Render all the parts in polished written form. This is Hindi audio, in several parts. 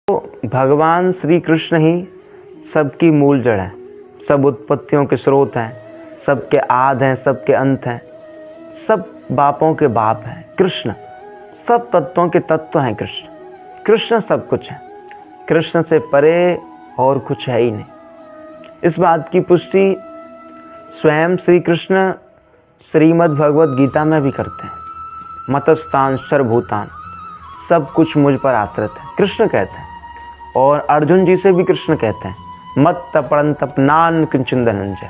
भगवान श्री कृष्ण ही सबकी मूल जड़ है, सब उत्पत्तियों के स्रोत हैं, सबके आद हैं, सबके अंत हैं, सब बापों के बाप हैं। कृष्ण सब तत्वों के तत्व हैं। कृष्ण सब कुछ है। कृष्ण से परे और कुछ है ही नहीं। इस बात की पुष्टि स्वयं श्री कृष्ण श्रीमद् भगवद गीता में भी करते हैं। मतस्तान सर्वभूतान, सब कुछ मुझ पर आश्रित है, कृष्ण कहते हैं। और अर्जुन जी से भी कृष्ण कहते हैं, मत तपड़ंतपनान किंचन धनंजय,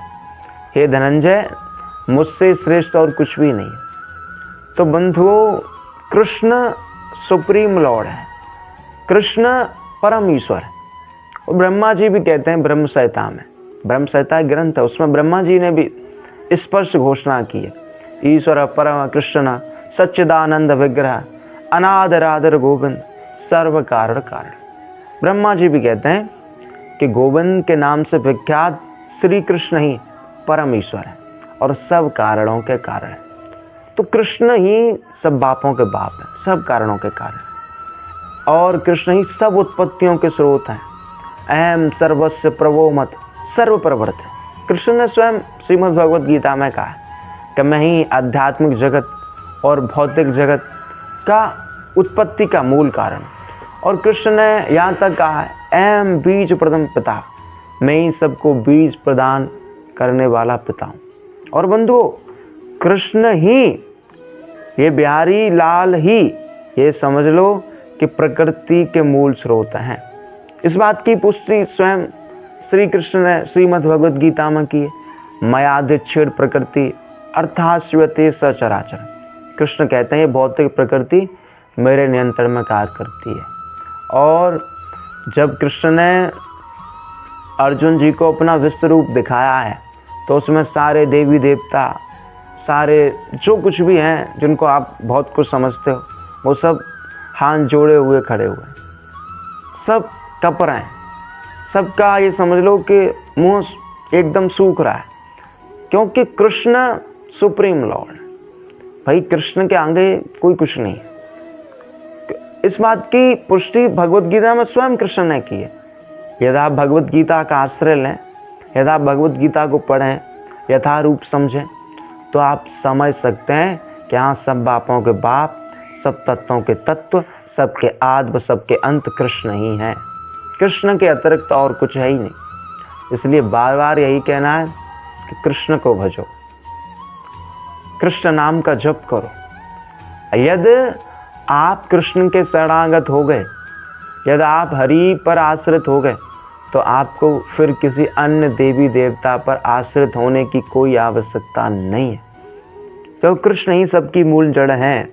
हे धनंजय मुझसे श्रेष्ठ और कुछ भी नहीं। तो बंधुओं, कृष्ण सुप्रीम लॉर्ड है, कृष्ण परम ईश्वर है। और ब्रह्मा जी भी कहते हैं ब्रह्म संहिता में, ब्रह्म संहिता ग्रंथ है, उसमें ब्रह्मा जी ने भी स्पष्ट घोषणा की है, ईश्वर परम कृष्ण सच्चिदानंद विग्रह अनादरादर गोविंद सर्व कारण कारण। ब्रह्मा जी भी कहते हैं कि गोविंद के नाम से विख्यात श्री कृष्ण ही परम ईश्वर है और सब कारणों के कारण है। तो कृष्ण ही सब बापों के बाप है, सब कारणों के कारण, और कृष्ण ही सब उत्पत्तियों के स्रोत हैं। अहम सर्वस्व प्रभो मत सर्व प्रवर्त है। कृष्ण ने स्वयं श्रीमद् भगवद गीता में कहा है कि मैं ही आध्यात्मिक जगत और भौतिक जगत का उत्पत्ति का मूल कारण। और कृष्ण ने यहाँ तक कहा है, अहम बीज प्रथम पिता, मैं ही सबको बीज प्रदान करने वाला पिता हूँ। और बंधुओं, कृष्ण ही, ये बिहारी लाल ही, ये समझ लो कि प्रकृति के मूल स्रोत हैं। इस बात की पुष्टि स्वयं श्री कृष्ण ने श्रीमद् भगवद गीता में की है। मयाधिच्छेद प्रकृति अर्थात स्वीयते सचराचर। कृष्ण कहते हैं ये भौतिक प्रकृति मेरे नियंत्रण में कार्य करती है। और जब कृष्ण ने अर्जुन जी को अपना विश्व रूप दिखाया है, तो उसमें सारे देवी देवता, सारे जो कुछ भी हैं जिनको आप बहुत कुछ समझते हो, वो सब हाथ जोड़े हुए खड़े हुए, सब कप रहे हैं। सबका ये समझ लो कि मुंह एकदम सूख रहा है, क्योंकि कृष्ण सुप्रीम लॉर्ड है। भाई कृष्ण के आगे कोई कुछ नहीं है। इस बात की पुष्टि भगवत गीता में स्वयं कृष्ण ने की है। यदि आप भगवत गीता का आश्रय लें, यदि आप भगवत गीता को पढ़ें, यथारूप समझें, तो आप समझ सकते हैं कि हाँ, सब बापों के बाप, सब तत्वों के तत्व, सबके आदि व सबके अंत कृष्ण ही हैं। कृष्ण के अतिरिक्त और कुछ है ही नहीं। इसलिए बार बार यही कहना है कि कृष्ण को भजो, कृष्ण नाम का जप करो। यदि आप कृष्ण के शरणागत हो गए, यदि आप हरि पर आश्रित हो गए, तो आपको फिर किसी अन्य देवी देवता पर आश्रित होने की कोई आवश्यकता नहीं है, क्योंकि कृष्ण ही सबकी मूल जड़ है।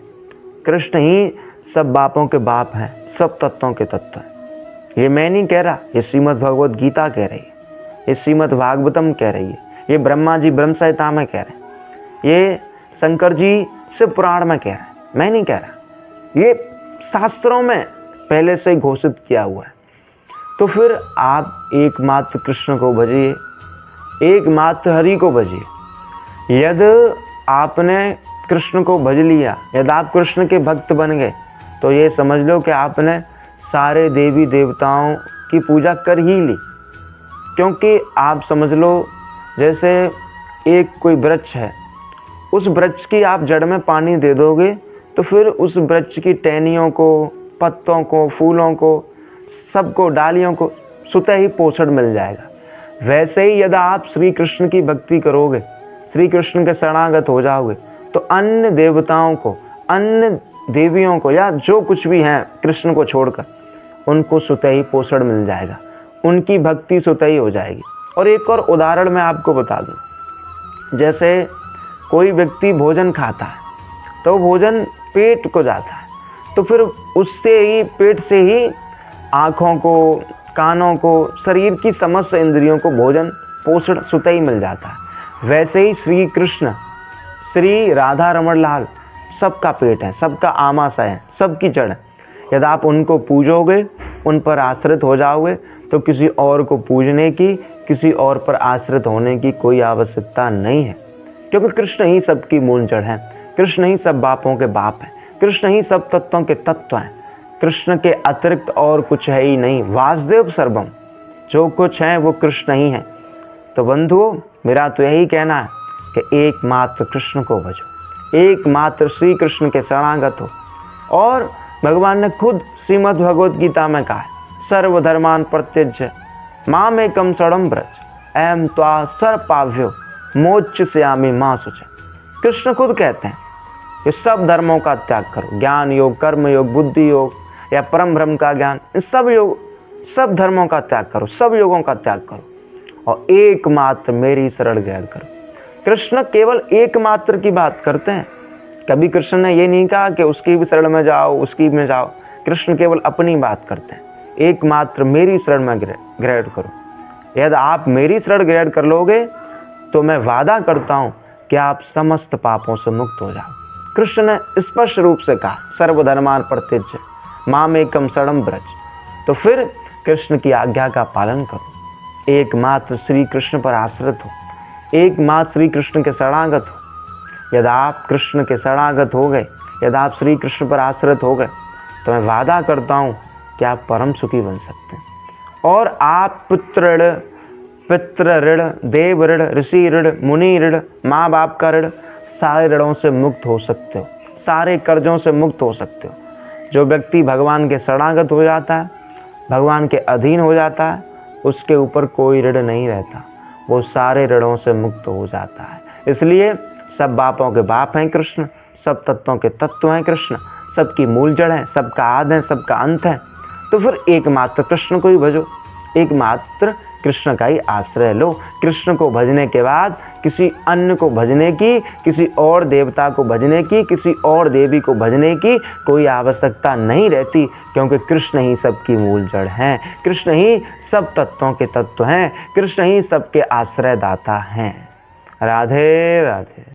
कृष्ण ही सब बापों के बाप हैं, सब तत्वों के तत्व हैं। ये मैं नहीं कह रहा, ये श्रीमद् भगवद गीता कह रही है, ये श्रीमद् भागवतम कह रही है, ये ब्रह्मा जी ब्रह्म संहिता में कह रहे हैं, ये शंकर जी शिव पुराण में कह रहे हैं, मैं नहीं कह रहा। ये शास्त्रों में पहले से घोषित किया हुआ है। तो फिर आप एकमात्र कृष्ण को भजिए, एकमात्र हरि को भजिए। यदि आपने कृष्ण को भज लिया, यदि आप कृष्ण के भक्त बन गए, तो ये समझ लो कि आपने सारे देवी देवताओं की पूजा कर ही ली। क्योंकि आप समझ लो जैसे एक कोई वृक्ष है, उस वृक्ष की आप जड़ में पानी दे दोगे, तो फिर उस वृक्ष की टहनियों को, पत्तों को, फूलों को, सबको, डालियों को स्वतः ही पोषण मिल जाएगा। वैसे ही यदि आप श्री कृष्ण की भक्ति करोगे, श्री कृष्ण के शरणागत हो जाओगे, तो अन्य देवताओं को, अन्य देवियों को, या जो कुछ भी हैं कृष्ण को छोड़कर, उनको स्वतः ही पोषण मिल जाएगा, उनकी भक्ति स्वतः ही हो जाएगी। और एक और उदाहरण मैं आपको बता दूं, जैसे कोई व्यक्ति भोजन खाता है, तो भोजन पेट को जाता है, तो फिर उससे ही, पेट से ही आँखों को, कानों को, शरीर की समस्त इंद्रियों को भोजन पोषण स्वतः ही मिल जाता है। वैसे ही श्री कृष्ण, श्री राधा रमण लाल सबका पेट है, सबका आमाशय है, सबकी जड़ है। यदि आप उनको पूजोगे, उन पर आश्रित हो जाओगे, तो किसी और को पूजने की, किसी और पर आश्रित होने की कोई आवश्यकता नहीं है, क्योंकि कृष्ण ही सबकी मूल जड़ है, कृष्ण ही सब बापों के बाप हैं, कृष्ण ही सब तत्वों के तत्व हैं। कृष्ण के अतिरिक्त और कुछ है ही नहीं। वासुदेव सर्वम, जो कुछ है वो कृष्ण ही है। तो बंधुओं, मेरा तो यही कहना है कि एकमात्र कृष्ण को भजो, एकमात्र श्री कृष्ण के शरणागत हो। और भगवान ने खुद श्रीमद् भगवद गीता में कहा है, सर्वधर्मान परित्यज्य मामेकं शरणं व्रज, अहं त्वा सर्वपापेभ्यो मोक्षयिष्यामि मा शुचः। कृष्ण खुद कहते हैं कि सब धर्मों का त्याग करो, ज्ञान योग, कर्म योग, बुद्धि योग या परम ब्रह्म का ज्ञान, इन सब धर्मों का त्याग करो, सब योगों का त्याग करो और एकमात्र मेरी शरण ग्रहण करो। कृष्ण केवल एकमात्र की बात करते हैं। कभी कृष्ण ने ये नहीं कहा कि उसकी भी शरण में जाओ, उसकी में जाओ। कृष्ण केवल अपनी बात करते हैं, एकमात्र मेरी शरण में ग्रहण करो। यदि आप मेरी शरण ग्रहण कर लोगे तो मैं वादा करता हूँ कि आप समस्त पापों से मुक्त हो जाओ। कृष्ण ने स्पष्ट रूप से कहा, सर्वधर्मान परित्यज्य मामेकं शरणं व्रज। तो फिर कृष्ण की आज्ञा का पालन करो, एकमात्र श्री कृष्ण पर आश्रित हो, एकमात्र श्री कृष्ण के शरणागत हो। यदि आप कृष्ण के शरणागत हो गए, यदि आप श्री कृष्ण पर आश्रित हो गए, तो मैं वादा करता हूँ कि आप परम सुखी बन सकते हैं। और आप पितृ ऋण, देव ऋण, ऋषि ऋण, मुनि ऋण, माँ बाप का ऋण, सारे ऋणों से मुक्त हो सकते हो, सारे कर्जों से मुक्त हो सकते हो। जो व्यक्ति भगवान के शरणागत हो जाता है, भगवान के अधीन हो जाता है, उसके ऊपर कोई ऋण नहीं रहता, वो सारे ऋणों से मुक्त हो जाता है। इसलिए सब बापों के बाप हैं कृष्ण, सब तत्वों के तत्व हैं कृष्ण, सबकी मूल जड़ है, सबका आदि है, सबका अंत है। तो फिर एकमात्र कृष्ण को ही भजो, एकमात्र कृष्ण का ही आश्रय लो। कृष्ण को भजने के बाद किसी अन्य को भजने की, किसी और देवता को भजने की, किसी और देवी को भजने की कोई आवश्यकता नहीं रहती, क्योंकि कृष्ण ही सबकी मूल जड़ हैं, कृष्ण ही सब तत्वों के तत्व हैं, कृष्ण ही सबके आश्रयदाता हैं। राधे राधे।